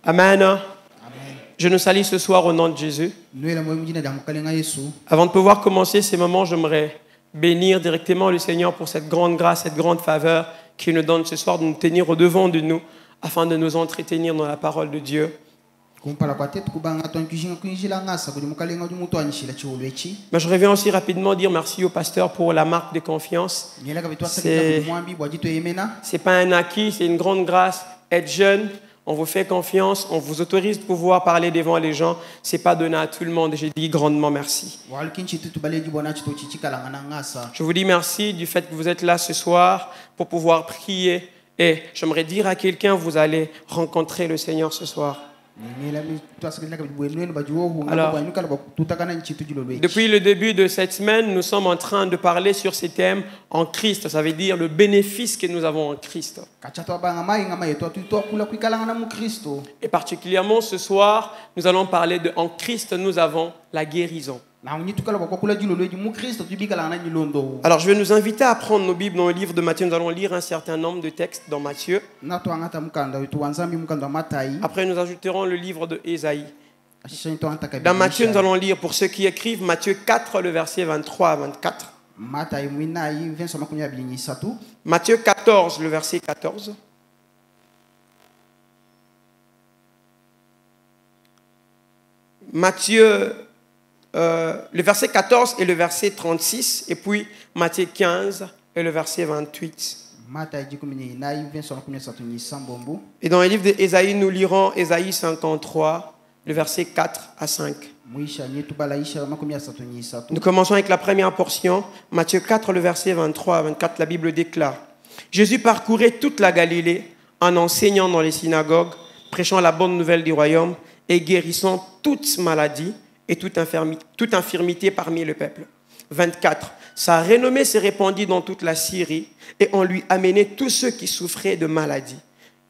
Amen. Je nous salue ce soir au nom de Jésus. Avant de pouvoir commencer ces moments, j'aimerais bénir directement le Seigneur pour cette grande grâce, cette grande faveur qu'il nous donne ce soir de nous tenir au-devant de nous afin de nous entretenir dans la parole de Dieu. Mais je reviens aussi rapidement dire merci au pasteur pour la marque de confiance. C'est pas un acquis, c'est une grande grâce. Être jeune, on vous fait confiance, on vous autorise de pouvoir parler devant les gens. C'est pas donné à tout le monde. J'ai dit grandement merci. Je vous dis merci du fait que vous êtes là ce soir pour pouvoir prier. Et j'aimerais dire à quelqu'un, vous allez rencontrer le Seigneur ce soir. Alors, depuis le début de cette semaine, nous sommes en train de parler sur ces thèmes en Christ. Ça veut dire le bénéfice que nous avons en Christ. Et particulièrement ce soir, nous allons parler de en Christ, nous avons la guérison. Alors je vais nous inviter à prendre nos Bibles dans le livre de Matthieu. Nous allons lire un certain nombre de textes dans Matthieu. Après nous ajouterons le livre de Ésaïe. Dans Matthieu, nous allons lire, pour ceux qui écrivent, Matthieu 4, le verset 23 à 24. Matthieu 14, le verset 14. Matthieu, le verset 14 et le verset 36, et puis Matthieu 15 et le verset 28. Et dans le livre d'Ésaïe, nous lirons Ésaïe 53, le verset 4 à 5. Nous commençons avec la première portion, Matthieu 4, le verset 23 à 24, la Bible déclare: Jésus parcourait toute la Galilée en enseignant dans les synagogues, prêchant la bonne nouvelle du royaume et guérissant toute maladie et toute infirmité parmi le peuple. 24. Sa renommée s'est répandue dans toute la Syrie et on lui amenait tous ceux qui souffraient de maladies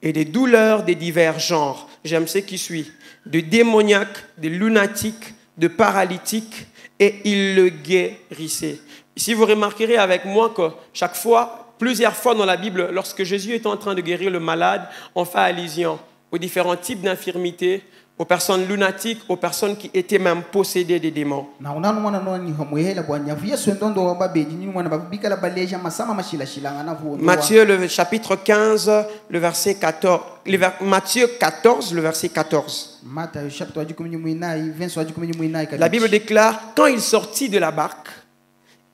et des douleurs de divers genres. J'aime ce qui suit. De démoniaques, de lunatiques, de paralytiques, et il le guérissait. Ici, vous remarquerez avec moi que chaque fois, plusieurs fois dans la Bible, lorsque Jésus est en train de guérir le malade, on fait allusion aux différents types d'infirmités, aux personnes lunatiques, aux personnes qui étaient même possédées des démons. Matthieu, le chapitre 15, le verset 14. Matthieu 14, le verset 14. La Bible déclare: quand il sortit de la barque,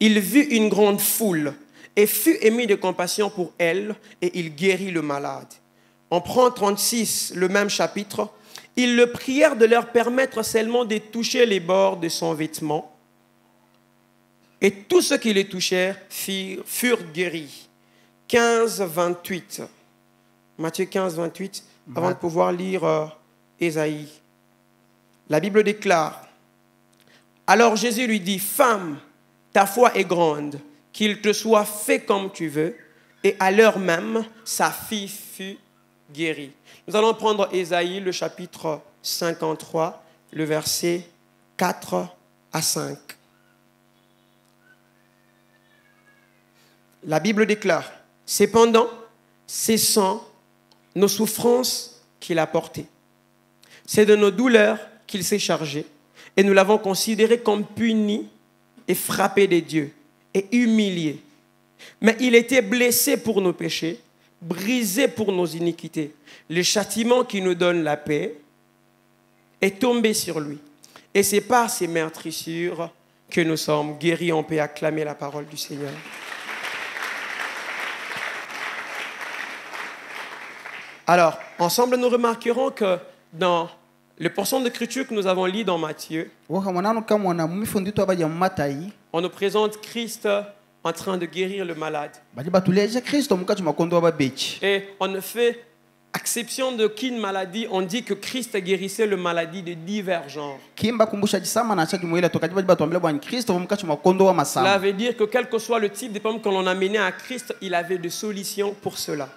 il vit une grande foule et fut ému de compassion pour elle, et il guérit le malade. On prend 36, le même chapitre. Ils le prièrent de leur permettre seulement de toucher les bords de son vêtement. Et tous ceux qui les touchèrent furent guéris. 15, 28. Matthieu 15, 28, avant de pouvoir lire Ésaïe. La Bible déclare: alors Jésus lui dit: femme, ta foi est grande, qu'il te soit fait comme tu veux. Et à l'heure même, sa fille fut guérie. Nous allons prendre Ésaïe, le chapitre 53, le verset 4 à 5. La Bible déclare: cependant, cessant nos souffrances qu'il a portées. C'est de nos douleurs qu'il s'est chargé, et nous l'avons considéré comme puni et frappé des dieux et humilié. Mais il était blessé pour nos péchés, brisé pour nos iniquités. Le châtiment qui nous donne la paix est tombé sur lui. Et c'est par ses meurtrissures que nous sommes guéris. On peut acclamer la parole du Seigneur. Alors, ensemble, nous remarquerons que dans les portions d'écriture que nous avons lues dans Matthieu, on nous présente Christ en train de guérir le malade. Et on ne fait exception d'aucune maladie. On dit que Christ guérissait le maladie de divers genres. Cela veut dire que quel que soit le type de problème que l'on a mené à Christ, il avait des solutions pour cela.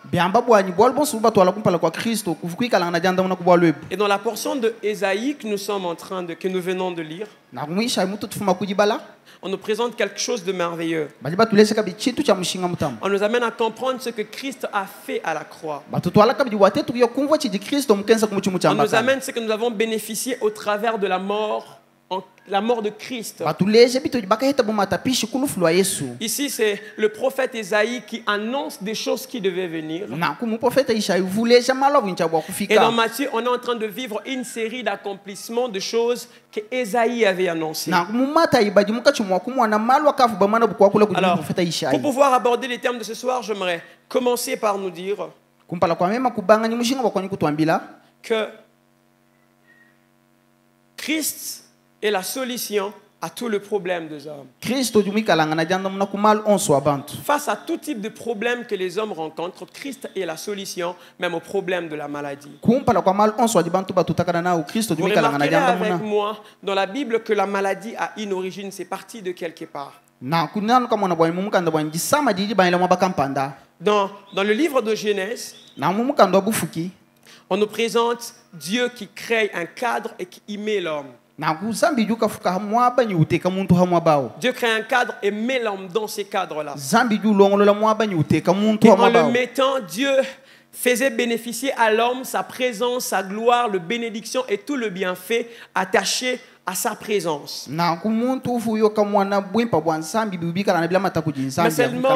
Et dans la portion de Ésaïe que nous venons de lire, On nous présente quelque chose de merveilleux. On nous amène à comprendre ce que Christ a fait à la croix. On nous amène ce que nous avons bénéficié au travers de la mort de Christ. Ici, c'est le prophète Ésaïe qui annonce des choses qui devaient venir. Et dans Matthieu, on est en train de vivre une série d'accomplissements de choses que Ésaïe avait annoncées. Alors, pour pouvoir aborder les termes de ce soir, j'aimerais commencer par nous dire que Christ est la solution à tout le problème des hommes. Face à tout type de problème que les hommes rencontrent, Christ est la solution même au problème de la maladie. Vous remarquerez avec moi dans la Bible que la maladie a une origine, c'est parti de quelque part. Dans le livre de Genèse, on nous présente Dieu qui crée un cadre et qui y met l'homme. Dieu crée un cadre et met l'homme dans ces cadres-là. Et en le mettant, Dieu faisait bénéficier à l'homme sa présence, sa gloire, la bénédiction et tout le bienfait attaché à sa présence. Mais seulement,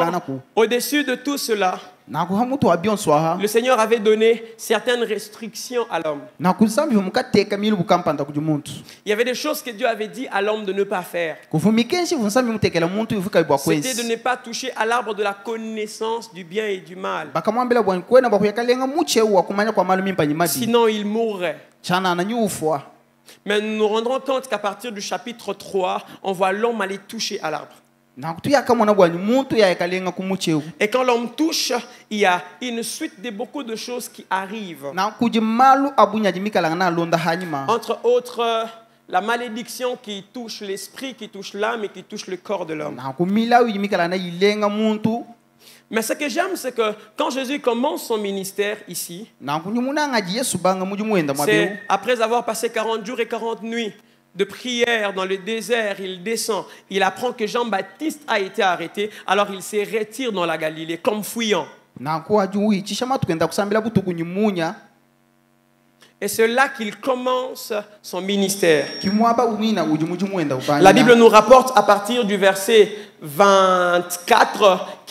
au-dessus de tout cela, le Seigneur avait donné certaines restrictions à l'homme. Il y avait des choses que Dieu avait dit à l'homme de ne pas faire. C'était de ne pas toucher à l'arbre de la connaissance du bien et du mal. Sinon il mourrait. Mais nous nous rendrons compte qu'à partir du chapitre 3, on voit l'homme aller toucher à l'arbre. Et quand l'homme touche, il y a une suite de beaucoup de choses qui arrivent. Entre autres, la malédiction qui touche l'esprit, qui touche l'âme et qui touche le corps de l'homme. Mais ce que j'aime, c'est que quand Jésus commence son ministère ici, c'est après avoir passé 40 jours et 40 nuits de prière dans le désert, il descend, il apprend que Jean-Baptiste a été arrêté, alors il se retire dans la Galilée comme fuyant. Et c'est là qu'il commence son ministère. La Bible nous rapporte à partir du verset 23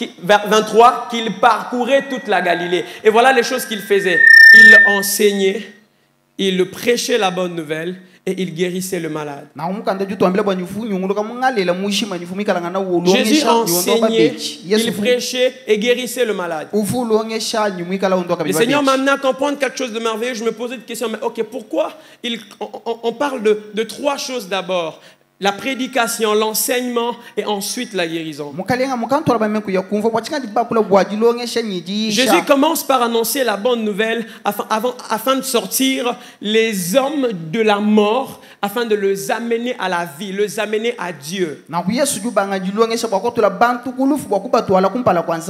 qu'il parcourait toute la Galilée. Et voilà les choses qu'il faisait. Il enseignait, il prêchait la bonne nouvelle et il guérissait le malade. Jésus enseignait, il prêchait et guérissait le malade. Le Seigneur m'a amené à comprendre quelque chose de merveilleux. Je me posais une question, mais ok, pourquoi on parle de trois choses d'abord? La prédication, l'enseignement et ensuite la guérison. Jésus commence par annoncer la bonne nouvelle afin de sortir les hommes de la mort, afin de les amener à la vie, les amener à Dieu.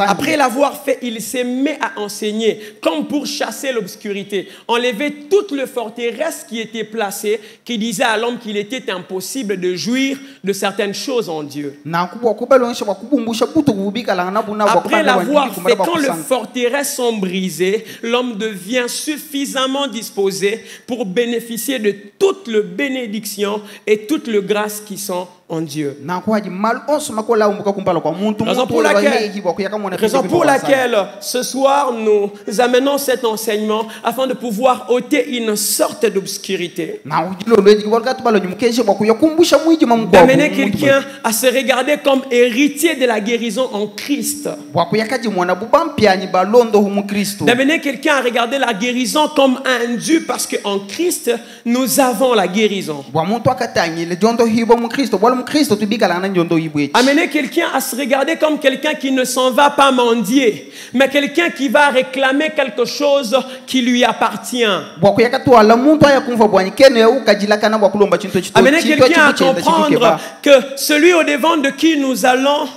Après l'avoir fait, il s'est mis à enseigner comme pour chasser l'obscurité, enlever toute le forteresse qui était placée, qui disait à l'homme qu'il était impossible de jouir de certaines choses en Dieu. Après l'avoir fait, quand les forteresses sont brisées, l'homme devient suffisamment disposé pour bénéficier de toute la bénédiction et toute la grâce qui sont en Dieu. Raison pour laquelle ce soir nous amenons cet enseignement afin de pouvoir ôter une sorte d'obscurité. D'amener quelqu'un à se regarder comme héritier de la guérison en Christ. D'amener quelqu'un à regarder la guérison comme un dû parce qu'en Christ nous avons la guérison. Amener quelqu'un à se regarder comme quelqu'un qui ne s'en va pas mendier, mais quelqu'un qui va réclamer quelque chose qui lui appartient. Amener quelqu'un à comprendre que celui au devant de qui nous allons,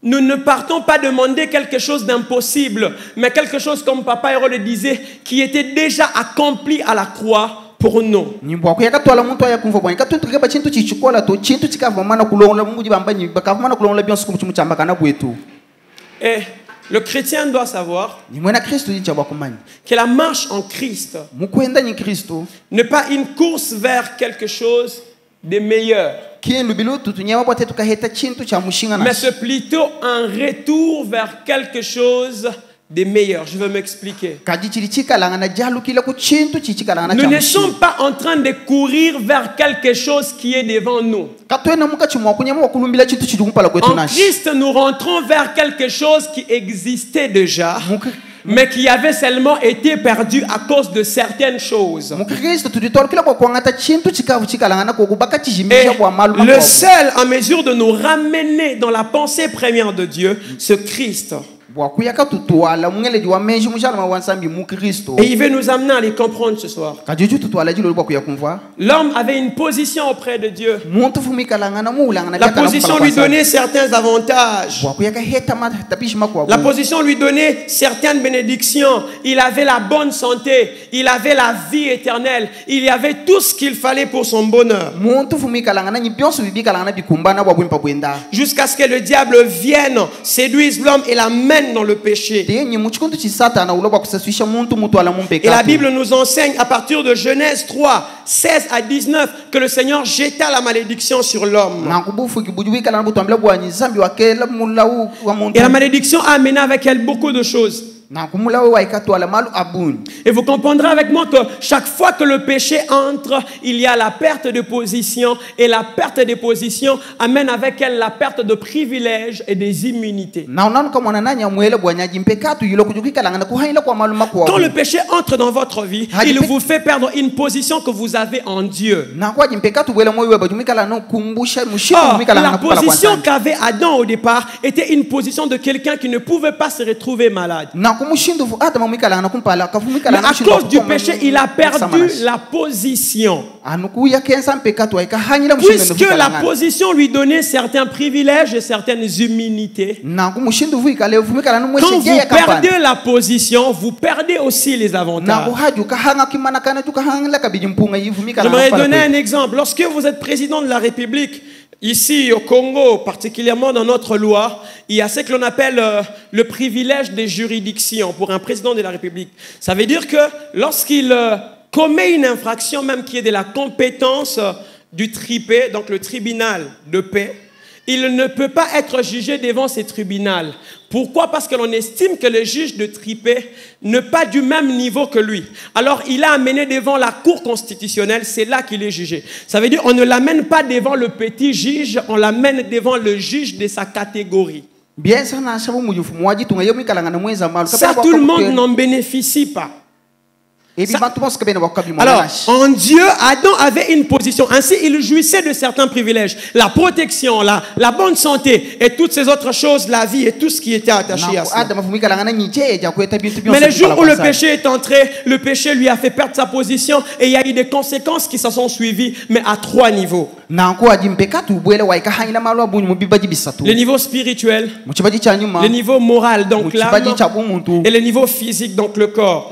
nous ne partons pas demander quelque chose d'impossible, mais quelque chose, comme Papa Héros le disait, qui était déjà accompli à la croix pour nous. Et le chrétien doit savoir que la marche en Christ n'est pas une course vers quelque chose de meilleur, mais c'est plutôt un retour vers quelque chose de meilleur. Je veux m'expliquer. Nous ne sommes pas en train de courir vers quelque chose qui est devant nous. En Christ, nous rentrons vers quelque chose qui existait déjà, mais qui avait seulement été perdu à cause de certaines choses. Et le seul en mesure de nous ramener dans la pensée première de Dieu, c'est Christ. Et il veut nous amener à les comprendre ce soir. L'homme avait une position auprès de Dieu. La position lui donnait certains avantages. La position lui donnait certaines bénédictions. Il avait la bonne santé. Il avait la vie éternelle. Il y avait tout ce qu'il fallait pour son bonheur. Jusqu'à ce que le diable vienne, séduise l'homme et l'amène dans le péché. Et la Bible nous enseigne à partir de Genèse 3, 16 à 19 que le Seigneur jeta la malédiction sur l'homme. Et la malédiction a amené avec elle beaucoup de choses. Et vous comprendrez avec moi que chaque fois que le péché entre, il y a la perte de position, et la perte de position amène avec elle la perte de privilèges et des immunités. Quand le péché entre dans votre vie, il vous fait perdre une position que vous avez en Dieu. Or, la position qu'avait Adam au départ était une position de quelqu'un qui ne pouvait pas se retrouver malade. Mais à cause du péché, il a perdu la position. Puisque la position lui donnait certains privilèges et certaines immunités. Quand vous perdez la position, vous perdez aussi les avantages. J'aimerais donner un exemple. Lorsque vous êtes président de la République, ici au Congo, particulièrement dans notre loi, il y a ce que l'on appelle le privilège des juridictions pour un président de la République. Ça veut dire que lorsqu'il commet une infraction, même qui est de la compétence du tribunal, donc le tribunal de paix, il ne peut pas être jugé devant ces tribunaux. Pourquoi? Parce que l'on estime que le juge de tripé n'est pas du même niveau que lui. Alors il a amené devant la cour constitutionnelle, c'est là qu'il est jugé. Ça veut dire qu'on ne l'amène pas devant le petit juge, on l'amène devant le juge de sa catégorie. Ça, tout le monde n'en bénéficie pas. Alors, en Dieu, Adam avait une position. Ainsi, il jouissait de certains privilèges. La protection, la bonne santé et toutes ces autres choses, la vie et tout ce qui était attaché à ça. Mais le jour où le péché est entré, le péché lui a fait perdre sa position et il y a eu des conséquences qui se sont suivies, mais à 3 niveaux. Le niveau spirituel, le niveau moral, donc l'âme, et le niveau physique, donc le corps.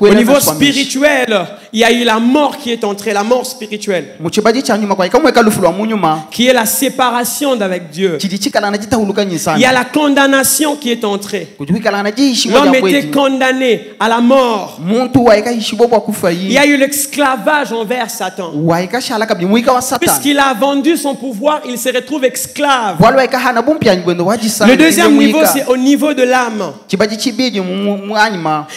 Au niveau spirituel, il y a eu la mort qui est entrée, la mort spirituelle, qui est la séparation d'avec Dieu. Il y a la condamnation qui est entrée. L'homme était condamné à la mort. Il y a eu l'esclavage envers Satan. Puisqu'il a vendu son pouvoir, il se retrouve esclave. Le deuxième niveau, c'est au niveau de l'âme.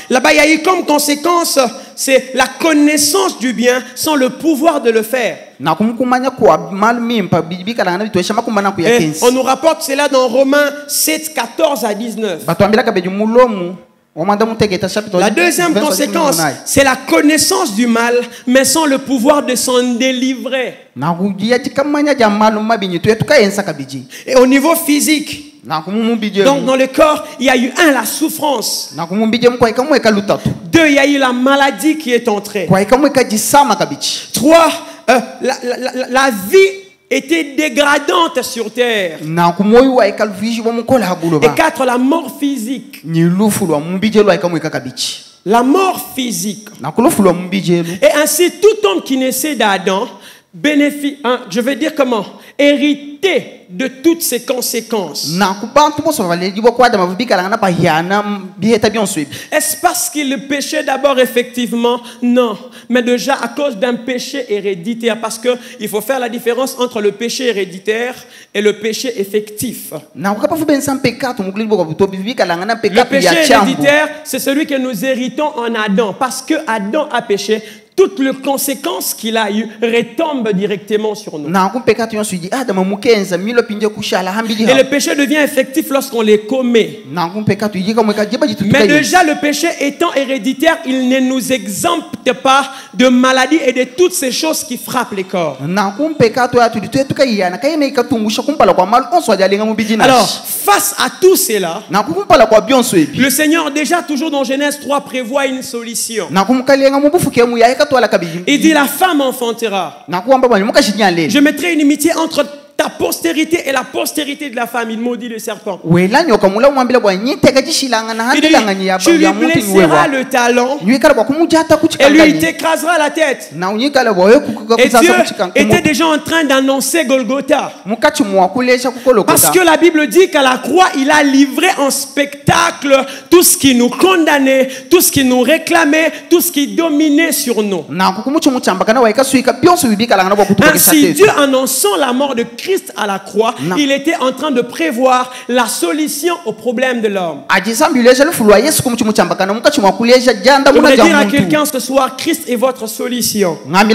Là-bas, il y a eu comme conséquence, c'est la connaissance du bien sans le pouvoir de le faire. Et on nous rapporte cela dans Romains 7, 14 à 19. La deuxième conséquence, c'est la connaissance du mal, mais sans le pouvoir de s'en délivrer. Et au niveau physique, donc dans le corps, il y a eu la souffrance. 2, il y a eu la maladie qui est entrée. 3, la vie était dégradante sur terre. Et 4, la mort physique. la mort physique. Et ainsi, tout homme qui naissait d'Adam bénéficie, je vais dire comment, hérité de toutes ses conséquences. Est-ce parce qu'il péchait d'abord effectivement? Non. Mais déjà à cause d'un péché héréditaire. Parce qu'il faut faire la différence entre le péché héréditaire et le péché effectif. Le péché héréditaire, c'est celui que nous héritons en Adam. Parce que Adam a péché, toutes les conséquences qu'il a eues retombent directement sur nous. Et le péché devient effectif lorsqu'on les commet. Mais déjà, le péché étant héréditaire, il ne nous exempte pas de maladies et de toutes ces choses qui frappent les corps. Alors, face à tout cela, le Seigneur, déjà toujours dans Genèse 3, prévoit une solution. Il dit la femme enfantera. Je mettrai une inimitié entre ta postérité et la postérité de la femme. Il maudit le serpent. Il dit, tu lui blesseras le talon et lui il t'écrasera la tête. Et Dieu était déjà en train d'annoncer Golgotha. Parce que la Bible dit qu'à la croix, il a livré en spectacle tout ce qui nous condamnait, tout ce qui nous réclamait, tout ce qui dominait sur nous. Ainsi, Dieu annonçant la mort de Christ à la croix, il était en train de prévoir la solution au problème de l'homme. Je voudrais dire à quelqu'un ce soir, Christ est votre solution. Depuis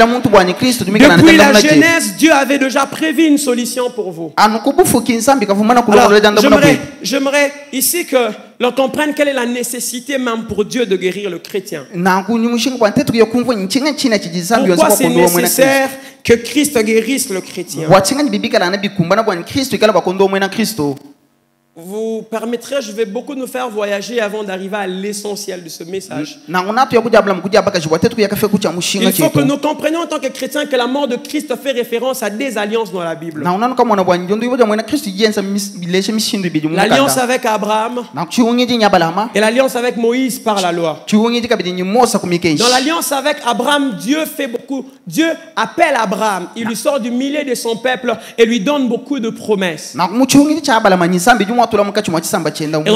la Genèse, Dieu avait déjà prévu une solution pour vous. Alors, j'aimerais ici que l'on comprenne quelle est la nécessité même pour Dieu de guérir le chrétien. Pourquoi c'est nécessaire que Christ guérisse le chrétien? Vous permettrez, je vais beaucoup nous faire voyager avant d'arriver à l'essentiel de ce message. Il faut que nous comprenions en tant que chrétiens que la mort de Christ fait référence à des alliances dans la Bible. L'alliance avec Abraham et l'alliance avec Moïse par la loi. Dans l'alliance avec Abraham, Dieu appelle Abraham, il lui sort du milieu de son peuple et lui donne beaucoup de promesses. Et dans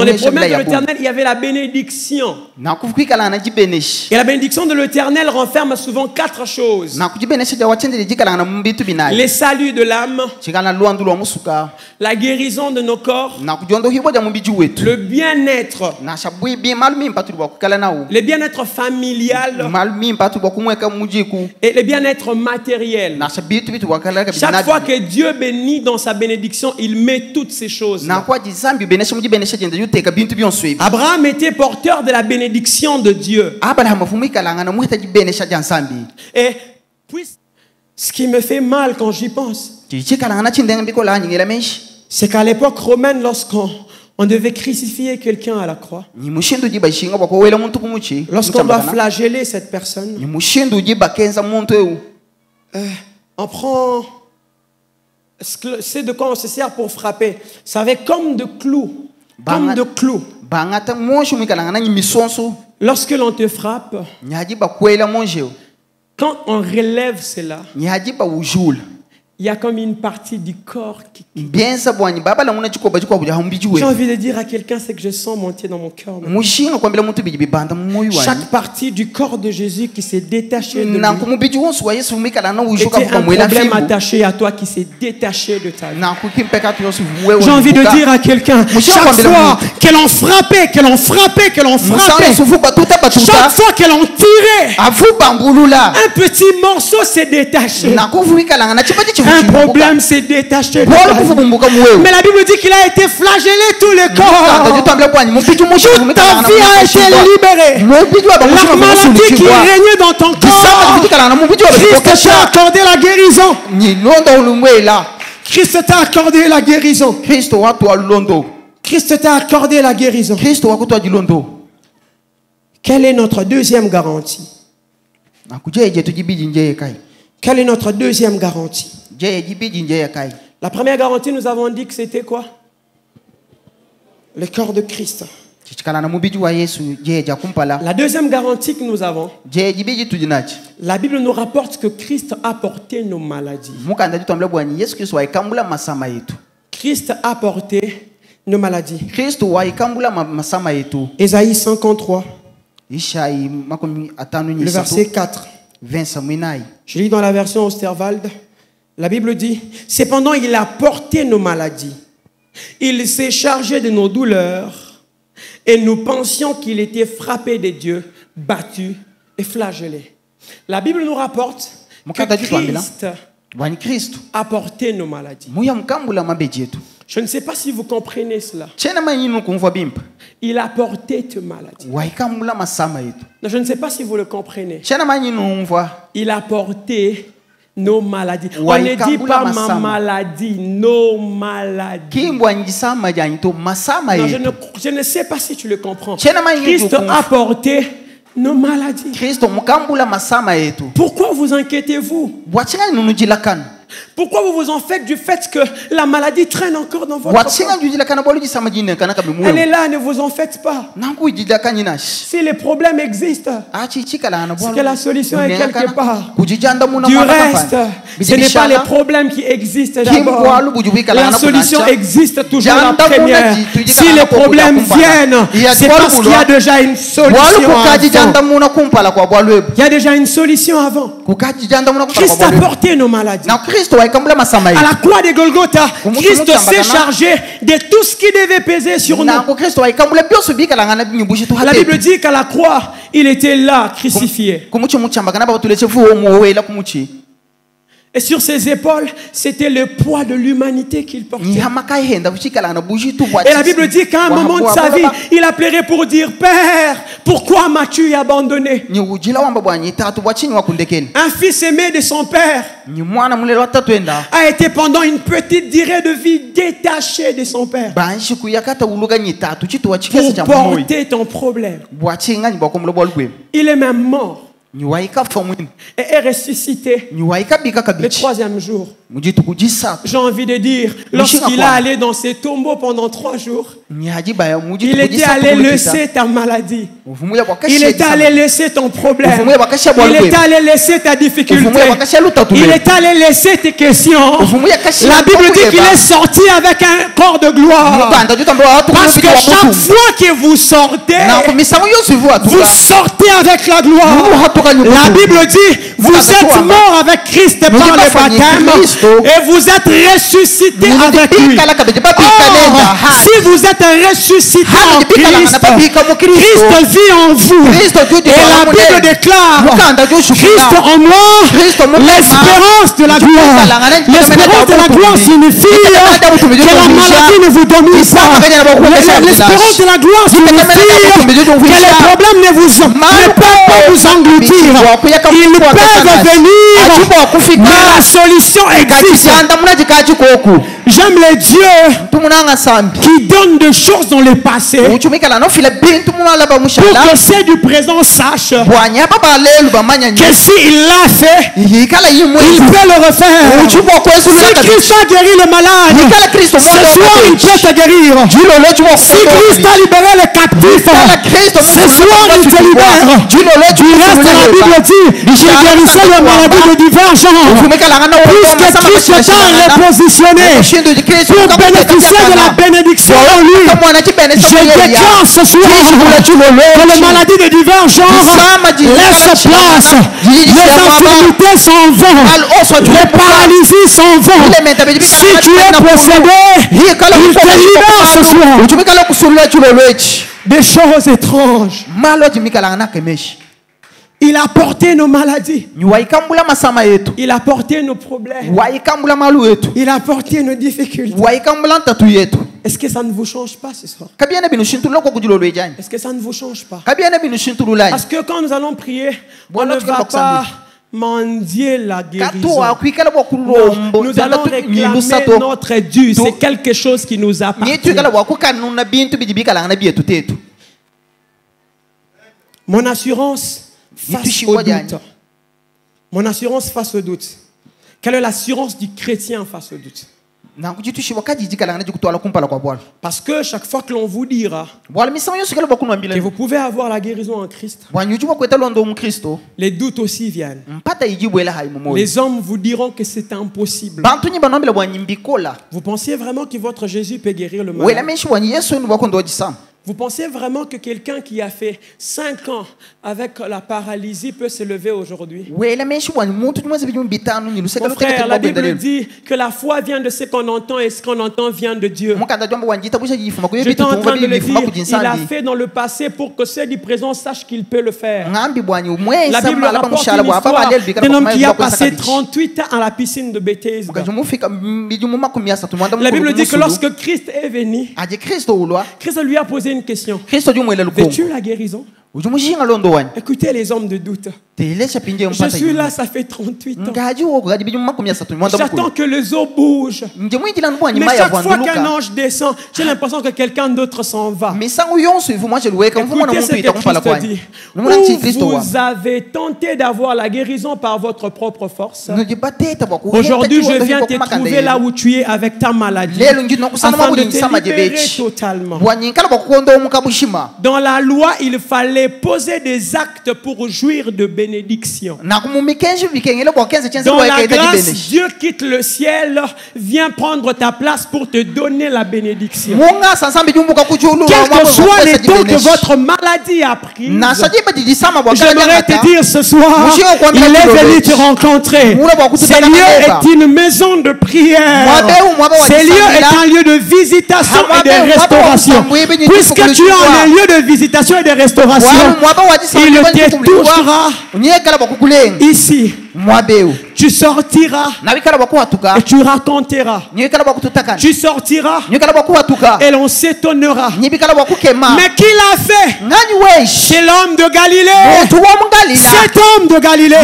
les promesses de l'Éternel, il y avait la bénédiction. Et la bénédiction de l'Éternel renferme souvent 4 choses. Les saluts de l'âme, la guérison de nos corps, le bien-être, le bien-être familial et le bien-être matériel. Chaque fois que Dieu bénit dans sa bénédiction, il met toutes ces choses. Abraham était porteur de la bénédiction de Dieu. Et puis, ce qui me fait mal quand j'y pense, c'est qu'à l'époque romaine, lorsqu'on devait crucifier quelqu'un à la croix, lorsqu'on doit flageller cette personne, on prend... C'est de quoi on se sert pour frapper. Ça avait comme de clous. Comme de clous. Lorsque l'on te frappe, quand on relève cela, il y a comme une partie du corps qui... J'ai envie de dire à quelqu'un, c'est que je sens monter dans mon cœur. Chaque partie du corps de Jésus qui s'est détachée de lui était un problème attaché à toi qui s'est détaché de ta vie. J'ai envie de dire à quelqu'un, chaque fois qu'elle en frappait, chaque fois qu'elle en tirait, un petit morceau s'est détaché. Un problème s'est détaché de ta vie. Mais la Bible dit qu'il a été flagellé tout le corps. Toute ta vie a été libérée. La maladie qui régnait dans ton corps, Christ t'a accordé la guérison. Christ t'a accordé la guérison. Christ t'a accordé la guérison. Quelle est notre deuxième garantie? Quelle est notre deuxième garantie? La première garantie, nous avons dit que c'était quoi? Le corps de Christ. La deuxième garantie que nous avons, la Bible nous rapporte que Christ a porté nos maladies. Christ a porté nos maladies. Ésaïe 53, le verset 4. Je lis dans la version Osterwald. La Bible dit, cependant il a porté nos maladies. Il s'est chargé de nos douleurs. Et nous pensions qu'il était frappé de Dieu, battu et flagellé. La Bible nous rapporte que Christ a porté nos maladies. Je ne sais pas si vous comprenez cela. Il a porté tes maladies. Non, je ne sais pas si vous le comprenez. Il a porté nos maladies. On ne dit pas ma maladie, nos maladies. Non, je ne sais pas si tu le comprends. Christ a porté nos maladies. Pourquoi vous inquiétez-vous? Pourquoi vous vous en faites du fait que la maladie traîne encore dans votre corps? Elle est là, ne vous en faites pas. Si les problèmes existent, c'est que la solution est quelque part. Du reste, ce n'est pas les problèmes qui existent d'abord. La solution existe toujours la première. Si les problèmes viennent, c'est parce qu'il y a déjà une solution avant. Il y a déjà une solution avant. Christ a porté nos maladies. À la croix de Golgotha, Christ s'est chargé de tout ce qui devait peser sur nous. La Bible dit qu'à la croix, il était là, crucifié. Et sur ses épaules, c'était le poids de l'humanité qu'il portait. Et la Bible dit qu'à un moment de sa vie, il a pleuré pour dire, Père, pourquoi m'as-tu abandonné? Un fils aimé de son père a été pendant une petite durée de vie détaché de son père pour porter ton problème. Il est même mort et est ressuscité le troisième jour. J'ai envie de dire, lorsqu'il a allé dans ses tombeaux pendant 3 jours, il était allé laisser ta maladie. Il était allé laisser ton problème. Il était allé laisser ta difficulté. Il était allé laisser tes questions. La Bible dit qu'il est sorti avec un corps de gloire. Parce que chaque fois que vous sortez avec la gloire. La Bible dit, vous êtes mort avec Christ par le baptême et vous êtes ressuscité avec lui. Or, si vous êtes ressuscité en Christ, Christ vit en vous. Et la Bible déclare, Christ en moi, l'espérance de la gloire. L'espérance de la gloire signifie que la maladie ne vous domine pas. L'espérance de la gloire signifie que les problèmes ne peuvent pas vous engloutir. Ils peuvent venir, mais la solution existe. J'aime les dieux qui donnent des choses dans le passé pour que ceux du présent sachent que s'il l'a fait, il peut le refaire. Si Christ a guéri le malade, ce soir il peut te guérir. Si Christ a libéré les captifs, ce soir il te libère. Du reste, la Bible dit qu'il guérissait les maladies de divers genres. Puisque Christ t'a repositionné pour bénéficier de la bénédiction en lui, je déclare ce soir que les maladies de divers genres laissent place. Les infirmités s'en vont. Les paralysies s'en vont. Si tu es possédé, il te libère ce soir. Des choses étranges. Il a porté nos maladies. Il a porté nos problèmes. Il a porté nos difficultés. Est-ce que ça ne vous change pas ce soir? Est-ce que ça ne vous change pas? Parce que quand nous allons prier, on ne va pas mendier la guérison. Non, nous allons réclamer notre dû. C'est quelque chose qui nous appartient. Mon assurance face au doute. Mon assurance face au doute. Quelle est l'assurance du chrétien face au doute? Parce que chaque fois que l'on vous dira que vous pouvez avoir la guérison en Christ, les doutes aussi viennent. Les hommes vous diront que c'est impossible. Vous pensiez vraiment que votre Jésus peut guérir le malade? Vous pensez vraiment que quelqu'un qui a fait 5 ans avec la paralysie peut se lever aujourd'hui? Mon frère, la Bible dit que la foi vient de ce qu'on entend et ce qu'on entend vient de Dieu. J'étais en train de le dire, il a fait dans le passé pour que ceux du présent sachent qu'il peut le faire. La Bible rapporte une histoire d'un homme qui a passé 38 ans à la piscine de Bethesda. La Bible dit que lorsque Christ est venu, Christ lui a posé une question. Veux-tu la guérison? Écoutez les hommes de doute. Je suis là, ça fait 38 ans. J'attends que les eaux bougent. Mais chaque fois qu'un ange descend, j'ai l'impression que quelqu'un d'autre s'en va. Écoutez ce que Christ dit. Ou vous avez tenté d'avoir la guérison par votre propre force. Aujourd'hui, je viens te trouver là où tu es avec ta maladie, afin de te libérer totalement. Dans la loi, il fallait poser des actes pour jouir de bénédiction. Dans la grâce, Dieu quitte le ciel, vient prendre ta place pour te donner la bénédiction. Quel que soit les temps que votre maladie a pris, j'aimerais te dire ce soir, il est venu te rencontrer. Ce lieu est une maison de prière. Ce lieu est un lieu de visitation et de restauration. Puisque tu es en un lieu de visitation et de restauration, il te touchera ici. Tu sortiras et tu raconteras. Tu sortiras et l'on s'étonnera. Mais qui l'a fait? C'est l'homme de Galilée. Cet homme de Galilée.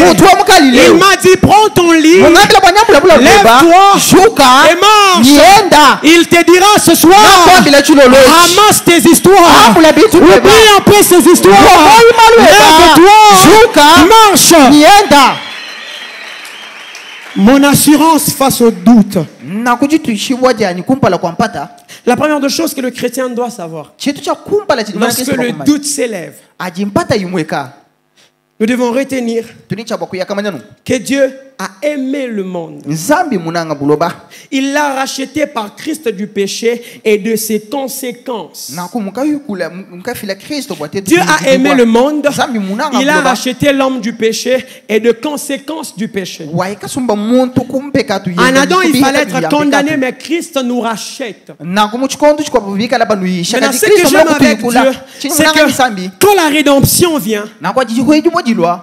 Il m'a dit, prends ton lit, lève-toi et marche. Il te dira ce soir, ramasse tes histoires, oublie un peu ces histoires, lève-toi, marche. Mon assurance face au doute. La première des choses que le chrétien doit savoir, lorsque le doute s'élève, nous devons retenir que Dieu a aimé le monde. Il l'a racheté par Christ du péché et de ses conséquences. Dieu a aimé le monde. Il a racheté l'homme du péché et de conséquences du péché. En Adam, il fallait être condamné, mais Christ nous rachète. Maintenant, ce que j'aime avec Dieu, c'est que quand la rédemption vient,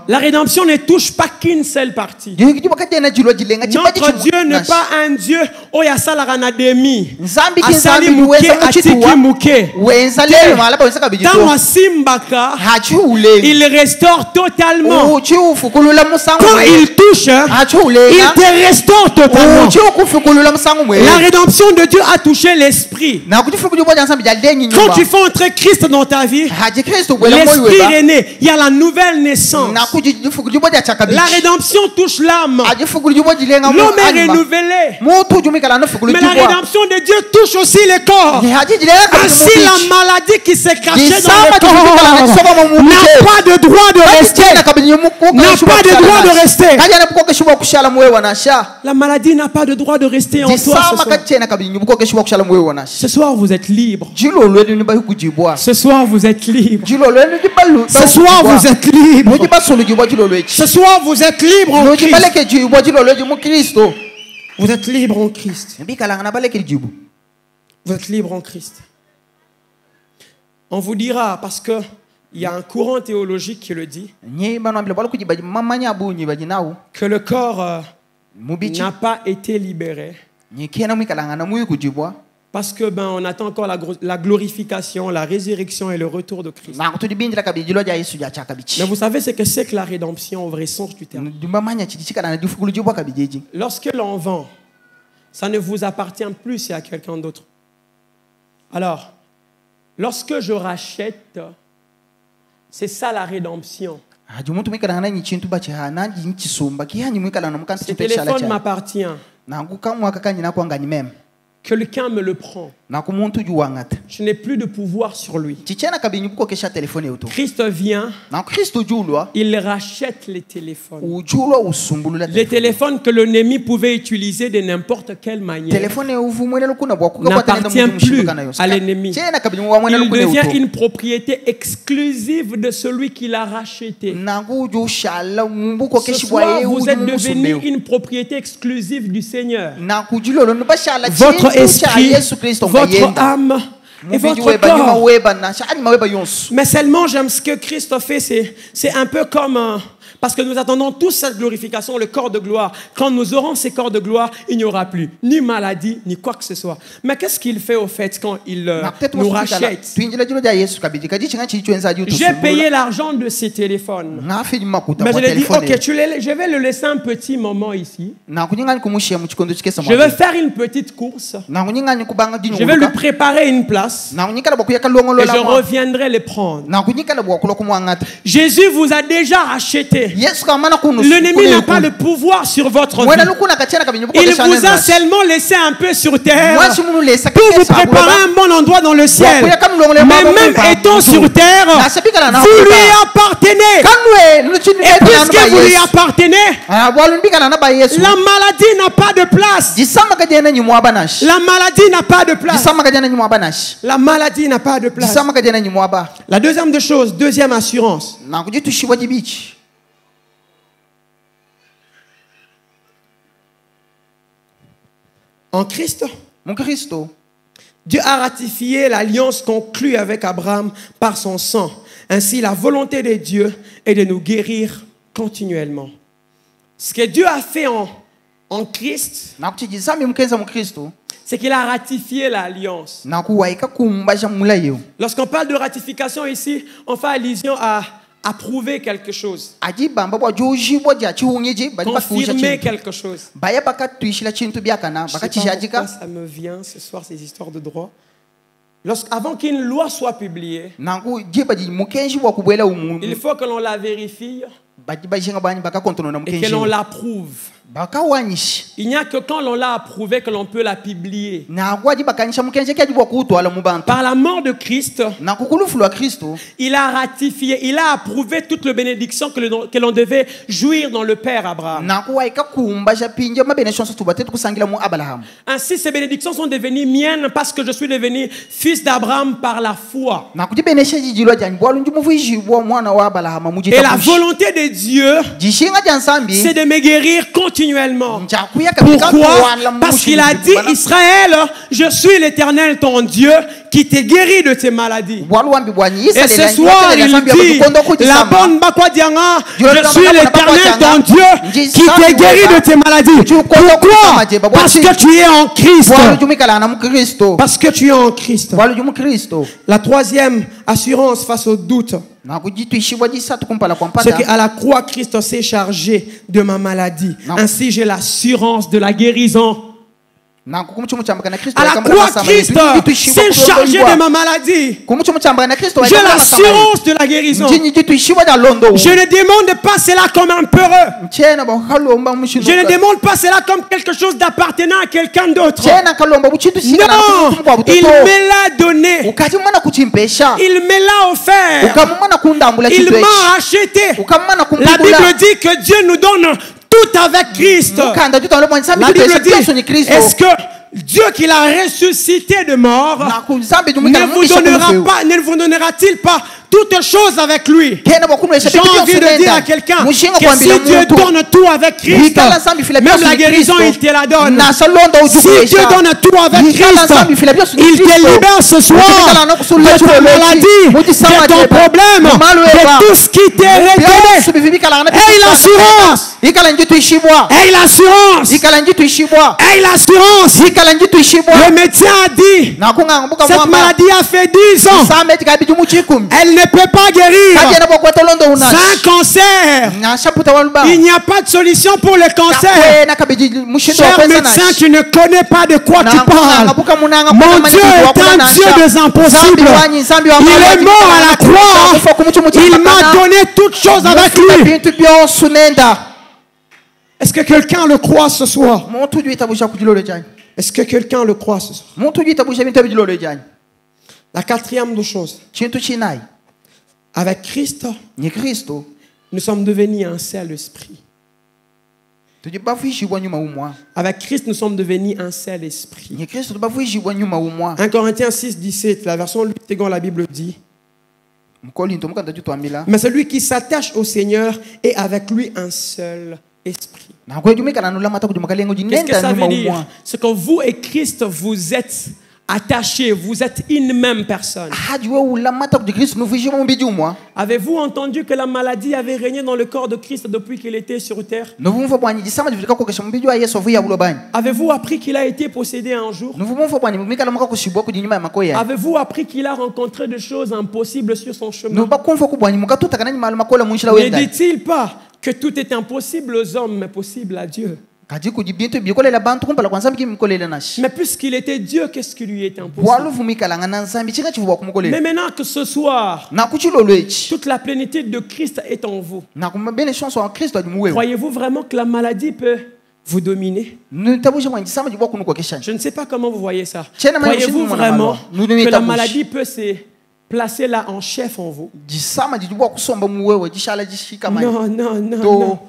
la rédemption ne touche pas qu'une seule partie. Notre Dieu n'est pas un Dieu où il y a salaranademi. Asali muke atiki muke. Dans Simbaka, il restaure totalement. Quand il touche, il te restaure totalement. La rédemption de Dieu a touché l'esprit. Quand tu fais entrer Christ dans ta vie, l'esprit est né. Il y a la nouvelle naissance. La rédemption touche l'âme. L'homme est renouvelé. Mais la rédemption de Dieu touche aussi le corps. Ainsi, la maladie qui s'est cachée dans le corps n'a pas de droit de rester. N'a pas de droit de rester. La maladie n'a pas de droit de rester en toi ce soir. Vous êtes libre. Ce soir, vous êtes libre. Ce soir, vous êtes libre. Ce soir, vous êtes libre en Christ. Vous êtes libre en Christ. Vous êtes libre en Christ. On vous dira, parce que il y a un courant théologique qui le dit, que le corps n'a pas été libéré. Parce que on attend encore la glorification, la résurrection et le retour de Christ. Mais vous savez ce que c'est que la rédemption au vrai sens du terme. Lorsque l'on vend, ça ne vous appartient plus, c'est à quelqu'un d'autre. Alors, lorsque je rachète, c'est ça la rédemption. Ce téléphone m'appartient. quelqu'un me le prend. Je n'ai plus de pouvoir sur lui. Christ vient, il rachète les téléphones. Les téléphones que l'ennemi pouvait utiliser de n'importe quelle manière n'appartient plus à l'ennemi. Il devient une propriété exclusive de celui qui l'a racheté. Ce soir, vous êtes devenu une propriété exclusive du Seigneur. Votre esprit, votre âme et votre corps. Mais seulement j'aime ce que Christ fait, c'est un peu comme... parce que nous attendons tous cette glorification, le corps de gloire. Quand nous aurons ces corps de gloire, il n'y aura plus ni maladie, ni quoi que ce soit. Mais qu'est-ce qu'il fait au fait quand il nous rachète? J'ai payé l'argent de ces téléphones. Mais je lui ai dit, ok, je vais le laisser un petit moment ici. Je vais faire une petite course. Je vais lui préparer une place. Et je reviendrai les prendre. Jésus vous a déjà racheté. L'ennemi n'a pas le pouvoir sur votre vie. Il vous a seulement laissé un peu sur terre pour vous préparer un bon endroit dans le ciel. Mais même étant sur terre, vous lui appartenez. Et puisque vous lui appartenez, la maladie n'a pas de place. La maladie n'a pas de place. La maladie n'a pas de place. La deuxième des choses, deuxième assurance. En Christ, Dieu a ratifié l'alliance conclue avec Abraham par son sang. Ainsi, la volonté de Dieu est de nous guérir continuellement. Ce que Dieu a fait en Christ, c'est qu'il a ratifié l'alliance. Lorsqu'on parle de ratification ici, on fait allusion à approuver quelque chose. Confirmer quelque chose. Je sais pas pourquoi ça me vient ce soir, ces histoires de droit. Avant qu'une loi soit publiée, il faut que l'on la vérifie et que l'on l'approuve. Il n'y a que quand l'on l'a approuvé que l'on peut la publier. Par la mort de Christ, il a ratifié, il a approuvé toute la bénédiction que l'on devait jouir dans le Père Abraham. Ainsi, ces bénédictions sont devenues miennes parce que je suis devenu fils d'Abraham par la foi. Et la volonté de Dieu, c'est de me guérir continuellement. Pourquoi? Parce qu'il a dit, Israël, je suis l'Éternel ton Dieu qui te guérit de tes maladies. Et ce soir, il dit, la bonne Bakwadianga, je suis l'Éternel ton Dieu qui te guérit de tes maladies. Pourquoi? Parce que tu es en Christ. Parce que tu es en Christ. La troisième assurance face au doute, c'est qu'à la croix, Christ s'est chargé de ma maladie. Ainsi, j'ai l'assurance de la guérison. À la croix, Christ s'est chargé de ma maladie. J'ai l'assurance de la guérison. Je ne demande pas cela comme un peureux. Je ne demande pas cela comme quelque chose d'appartenant à quelqu'un d'autre. Non, il me l'a donné. Il me l'a offert. Il m'a racheté. La Bible dit que Dieu nous donne tout avec Christ. La Bible dit, est-ce que Dieu qui l'a ressuscité de mort ne vous donnera-t-il pas toutes choses avec lui? J'ai envie de dire à quelqu'un que si Dieu donne tout avec Christ, même la guérison, il te la donne. Si Dieu donne tout avec Christ, il te libère ce soir de ta maladie, de ton problème, de tout ce qui t'est révélé. Aie l'assurance. Aie l'assurance. Aie l'assurance. Le médecin a dit, cette maladie a fait 10 ans. Elle ne peut pas guérir. C'est un cancer. Il n'y a pas de solution pour le cancer. Cher médecin, tu ne connais pas de quoi tu parles. Mon Dieu est un Dieu des impossibles. Il est mort à la croix. Il m'a donné toutes choses avec lui. Est-ce que quelqu'un le croit ce soir? Est-ce que quelqu'un le croit ce soir? Muntu jitabusha bintu bijilolo ejani. La quatrième des choses. Chintu chinai. Avec Christ, Ni Kristo. nous sommes devenus un seul esprit. Tujibafuishibwa nyuma umwa. Avec Christ, nous sommes devenus un seul esprit. Ni Kristo tubafuishibwa nyuma umwa. 1 Corinthiens 6, 17, la version Louis II, la Bible dit: Mkolinto mukanda tutwamila. mais celui qui s'attache au Seigneur est avec lui un seul esprit. Na kwejumika nanula mata kujumakalengo Qu'est-ce que jinenda ça nyuma veut dire? umwa. C'est que vous et Christ, vous êtes attachés, vous êtes une même personne. Hajiwe ula mata kujikristo nufuishibwa mbiji umwa. Avez-vous entendu que la maladie avait régné dans le corps de Christ depuis qu'il était sur terre? Nuvumva bwanyi jisama jivika ko kesho mbiji wa Yesu avuya bulobani. Avez-vous appris qu'il a été possédé un jour? Nuvumva bwanyi mumika lamaka kushibwa kujinyuma ya makoya. Avez-vous appris qu'il a rencontré des choses impossibles sur son chemin? Nuba kumva kubwanyi mukatuta kana nyuma makola munshira Ne wenda. dit-il pas que tout est impossible aux hommes, mais possible à Dieu? Kaji kujibintu bikolela bantu kumpala kwanza miki mkolela nashi. Mais puisqu'il était Dieu, qu'est-ce qui lui est impossible? Bwaluvumika langa na nzambi chinga chivuwa kumukolela. Mais maintenant que ce soir, Na kuchilolo echi. toute la plénitude de Christ est en vous, Na kumabene chance en Kristo ajimuwe. croyez-vous vraiment que la maladie peut vous dominer? Nutabusha mwanyi jisama jivuwa kunuko keshani. Je ne sais pas comment vous voyez ça. Tchena mani Croyez-vous mshini mwana vraiment malwa. Nudumi que la tabushi. maladie peut se placer là en chef en vous? Jisama jivuwa kusomba muwewe jishala jishika mani. Non, non, non, To- non.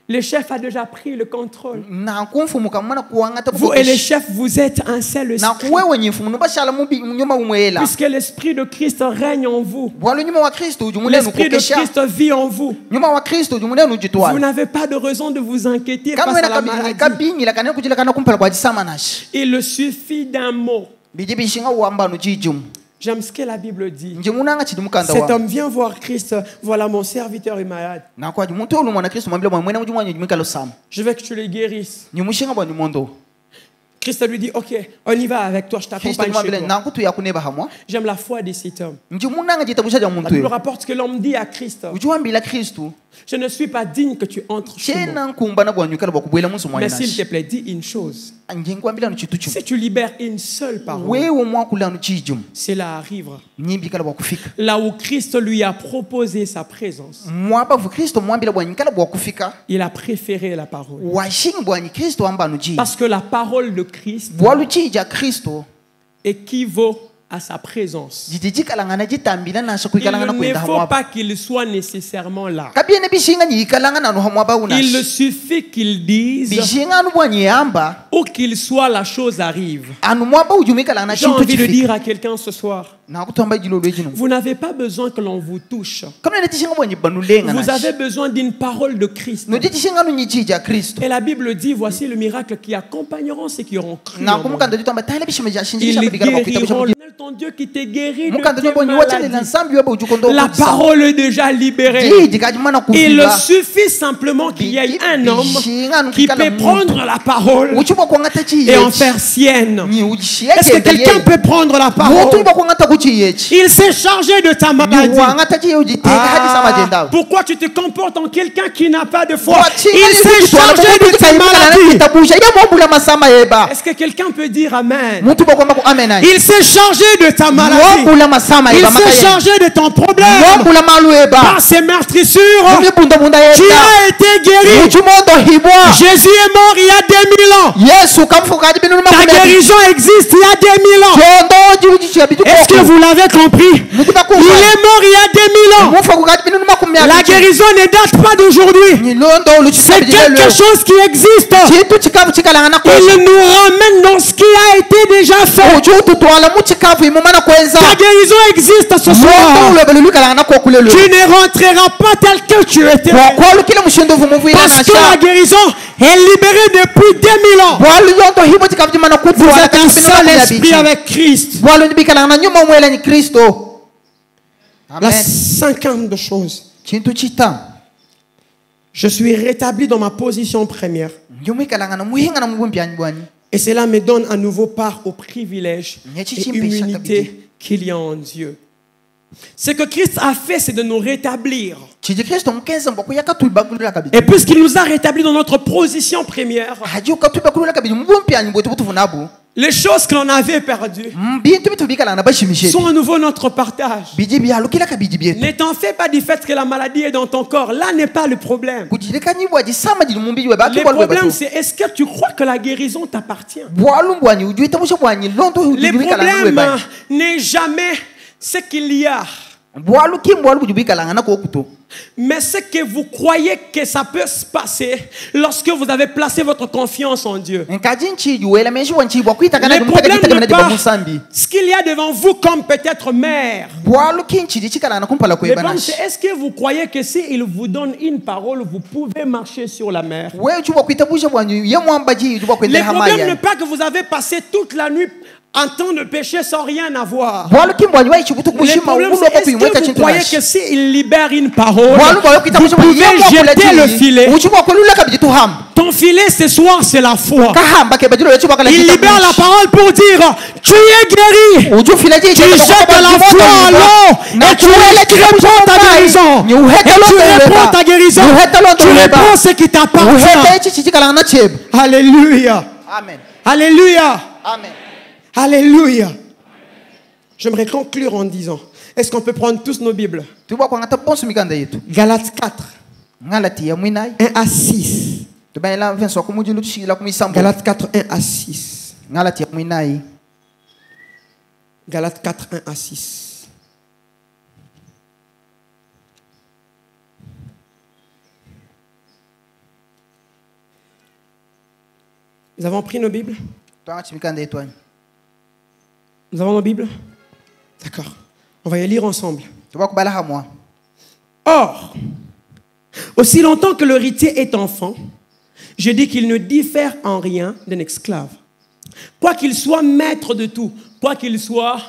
Le chef a déjà pris le contrôle. Na kumfumu kamana kuangata Vous et les chefs, vous êtes un seul Na esprit. kuwewe nyifumu nubashala munyuma umwela. Puisque l'esprit de Christ règne en vous. Bwalu nyuma wa Kristo ujumule L'esprit de nukokesha. Christ vit en vous. Nyuma wa Kristo ujumule Vous nujitwala. n'avez pas de raison de vous inquiéter Kama face à wena la maladie. kabinyi la kanene kujila kana kumpala kwa jisama nashi. Il suffit d'un mot. Biji bishinga uamba nujijum. J'aime ce que la Bible dit. Njimunanga chidi mukanda Cet wa. homme vient voir Christ. Voilà, mon serviteur est malade. Na kwa muntu ulu mwana Kristo mwambila mwena mujumwanyo jumika lo sama. Je veux que tu le guérisses. Nyimushinga bwa nyumondo. Christ lui dit, ok, on y va avec toi, je Kristo t'accompagne mwambila chez toi. na kutu ya kuneba hamwa. J'aime la foi de cet homme. Njimunanga jitabusha ja La muntu Bible yo. rapporte que l'homme dit à Christ, Ujuambila Kristo. je ne suis pas digne que tu entres chez moi. Chena nkumba na bwa nyukala bwa kubwela musu mwanya Mais s'il te nashi. plaît, dis une chose. Njengwambila no chitu chum. Si tu libères une seule parole, Wewe mwakula no chijum. cela arrivera. Nyimbi kala bwa kufika. Là où Christ lui a proposé sa présence, Mwapa vu Kristo mwambila bwa nyikala bwa kufika. il a préféré la parole. Washingi bwa Kristo amba no ji. Parce que la parole de Christ Bwalu chija Kristo. équivaut à sa présence. Jijikala ngana jitambila na Il shakukala ngana ne kwenda faut hamwa. pas qu'il soit nécessairement là. Kabiene bishinga nyikala ngana no hamwa ba unashi. Il suffit qu'il dise Bishinga anu bwa nyamba. où qu'il soit, la chose arrive. Anu mwaba ujumika la na J'ai chintu envie de chifika. dire à quelqu'un ce soir, Na kutamba jilo lwejinu. vous n'avez pas besoin que l'on vous touche. Kama nene tishinga bwa nyibanulenga Vous nashi. avez besoin d'une parole de Christ. No tishinga nu nyijija Kristo. Et la Bible dit, voici le miracle qui accompagneront ceux qui auront cru. Na en moi. kumukanda jitamba tayale bishime ja shinji Ils shamba bigala bwa kuita guériront. bishime. Ton Dieu qui te guérit de Mukanda tes jabo ni wacha le maladies. nsambi wabo ujukondo. La parole est déjà libérée. Jiji kajimana Il kuviva. suffit simplement qu'il y ait un homme qui peut prendre la parole Uchuba kwa ngata chi et en yechi. faire sienne. Ni ujishi Est-ce que yeke quelqu'un peut prendre la parole? Mutu ba kwa ngata kuchi yechi. Il s'est chargé de ta Ni maladie. wa ngata chi ujiteka hadi sama jenda. Pourquoi tu te comportes en quelqu'un qui n'a pas de foi? Wachi, Il s'est chargé de ta maladie. Tabusha ya mombula masama yeba. Est-ce que quelqu'un peut dire Amen? Mutu ba kwa ngata amen. Il s'est chargé de ta maladie. Mombula masama Il yeba s'est makaya. chargé de ton problème. Mombula malu yeba. Par ses meurtrissures, Mune bunda bunda tu yeba. as été guéri. Uchumondo hibwa. Jésus est mort il y a 2000 ans. Yesu kamfuka hadi binu Ta makumya. guérison existe il y a 2000 ans. Chondo jibuji chabitu. Est-ce que vous l'avez compris? Mutu ba Il est mort il y a 2000 ans. Mufa kukati binu makumya. La guérison ne date pas d'aujourd'hui. Ni londo lu C'est quelque chose qui existe. Chitu chikavu chikalangana kwa. Il nous ramène dans ce qui a été déjà fait. Uchutu twala muchikavu imumana kweza. Ta guérison existe ce soir. Londo ulebelu kalangana kwa kulelo. Tu ne rentreras pas tel que tu étais. Kwa kile mushindo vumuvuira Parce que la guérison est libérée depuis 2000 ans. Bwalu yondo hibo chikavu chimana kutu. Vous êtes un seul esprit avec Christ. Bwalu ndibikalangana nyuma mwela ni Kristo. La Amen. cinquième de choses. Chintu chita. Je suis rétabli dans ma position première. Njumikalangana muhinga na mubumbyani bwani. Et cela me donne à nouveau part au privilège et Nyachishimbe immunité qu'il y a en Dieu. Ce que Christ a fait, c'est de nous rétablir. Chiji Kristo mkenza mboko yakatulibagulira kabiri. Et puisqu'il nous a rétablis dans notre position première, Haji ukatulibagulira kabiri mubumpyani bwetu butuvunabu. Les choses que l'on avait perdues bintu bitu bikalanga bashimishije sont à nouveau notre partage. biji byalukilaka biji byetu Ne t'en fais pas du fait que la maladie est dans ton corps. Là n'est pas le problème. kujilekani bwaji sama jili mumbi we baki Le bwalu problème, batu c'est est-ce que tu crois que la guérison t'appartient? bwalu bwanyi ujuita musho bwanyi londo Le ujubikalanga we problème baki n'est jamais ce qu'il y a, bwalu kimbwalu bujubikalanga nako okuto mais ce que vous croyez que ça peut se passer lorsque vous avez placé votre confiance en Dieu. nkaji nchiji wela menshi wanchi bwakuita kana Le problème kumutaka n'est kitaka pas bamusambi ce qu'il y a devant vous comme peut-être mère. bwalu kinchiji chikalanga kumpala Le problème, kwebanashi c'est est-ce que vous croyez que s'il vous donne une parole, vous pouvez marcher sur la mer? we ujuba kuita busha bwanyi ye mwambaji ujuba Le kwendera problème n'est hamaya pas que vous avez passé toute la nuit en temps de péché sans rien avoir. bwalu kimbwanyi waichi kutu Le kushima problème, ugulo c'est ko est-ce kuimweka que vous chintu croyez nashi que s'il libère une parole, vous vous pouvez jeter le filet? Ton filet ce soir, c'est la foi. Il libère la parole pour dire tu es guéri. Tu jettes la foi à l'eau et tu réponds ta guérison. Et tu réponds ta guérison. Tu réponds ce qui t'appartient. Alléluia. Amen. Alléluia. Amen. Alléluia. J'aimerais conclure en disant, est-ce qu'on peut prendre tous nos Bibles? Galates 4, 1 à 6. Galates 4, 1 à 6. Galates 4, 1 à 6. Nous avons pris nos Bibles? Nous avons nos Bibles? D'accord. On va y lire ensemble. Or, aussi longtemps que l'héritier est enfant, je dis qu'il ne diffère en rien d'un esclave. Quoi qu'il soit maître de tout, quoi qu'il soit...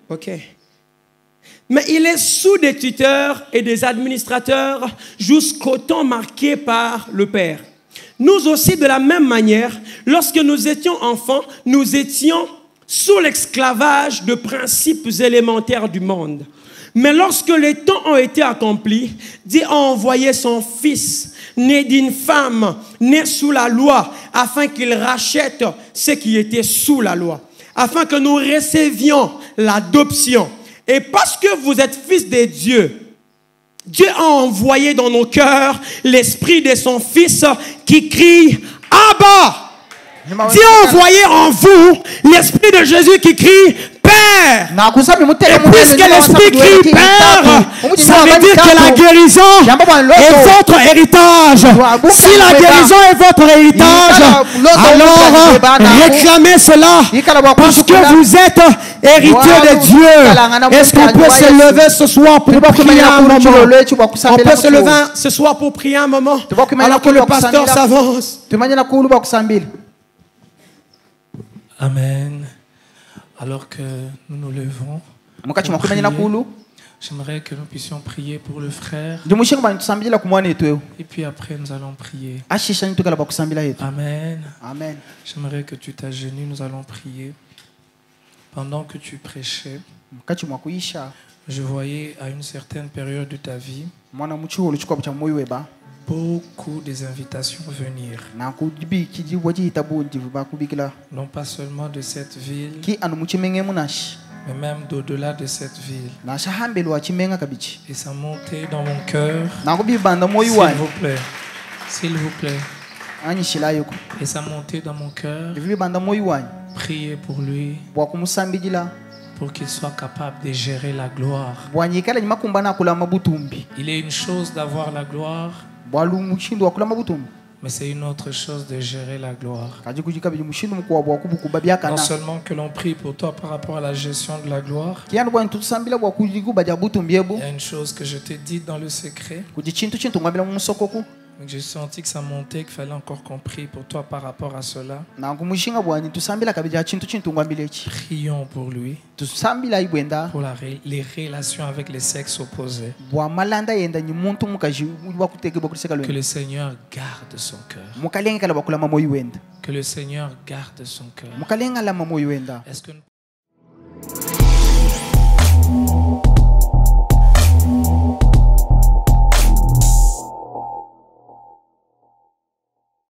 Ok. Mais il est sous des tuteurs et des administrateurs jusqu'au temps marqué par le Père. Nous aussi, de la même manière, lorsque nous étions enfants, nous étions sous l'esclavage de principes élémentaires du monde. Mais lorsque les temps ont été accomplis, Dieu a envoyé son Fils, né d'une femme, né sous la loi, afin qu'il rachète ceux qui étaient sous la loi, afin que nous recevions l'adoption. Et parce que vous êtes fils de Dieu, Dieu a envoyé dans nos cœurs l'esprit de son Fils qui crie « Abba !» Dieu a envoyé en vous l'esprit de Jésus qui crie Père. Et puisque l'esprit crie Père, ça veut dire que la guérison est votre héritage. Si la guérison est votre héritage, alors réclamez cela parce que vous êtes héritier de Dieu. Est-ce qu'on peut se lever ce soir pour prier un moment? On peut se lever ce soir pour prier un moment alors que le pasteur s'avance. Amen. Alors que nous nous levons, j'aimerais que nous puissions prier pour le frère. Et puis après, nous allons prier. Amen. Amen. J'aimerais que tu t'agenouilles, nous allons prier. Pendant que tu prêchais, je voyais à une certaine période de ta vie beaucoup des invitations venir. Non pas seulement de cette ville, mais même d'au-delà de cette ville. Et ça montait dans mon cœur. S'il vous plaît. S'il vous plaît. Et ça montait dans mon cœur. Priez pour lui. Pour qu'il soit capable de gérer la gloire. Il est une chose d'avoir la gloire, mais c'est une autre chose de gérer la gloire. Non seulement que l'on prie pour toi par rapport à la gestion de la gloire, il y a une chose que je t'ai dit dans le secret. J'ai senti que ça montait, qu'il fallait encore qu'on prie pour toi par rapport à cela. Prions pour lui, pour les relations avec les sexes opposés. Que le Seigneur garde son cœur. Que le Seigneur garde son cœur. Est-ce que nous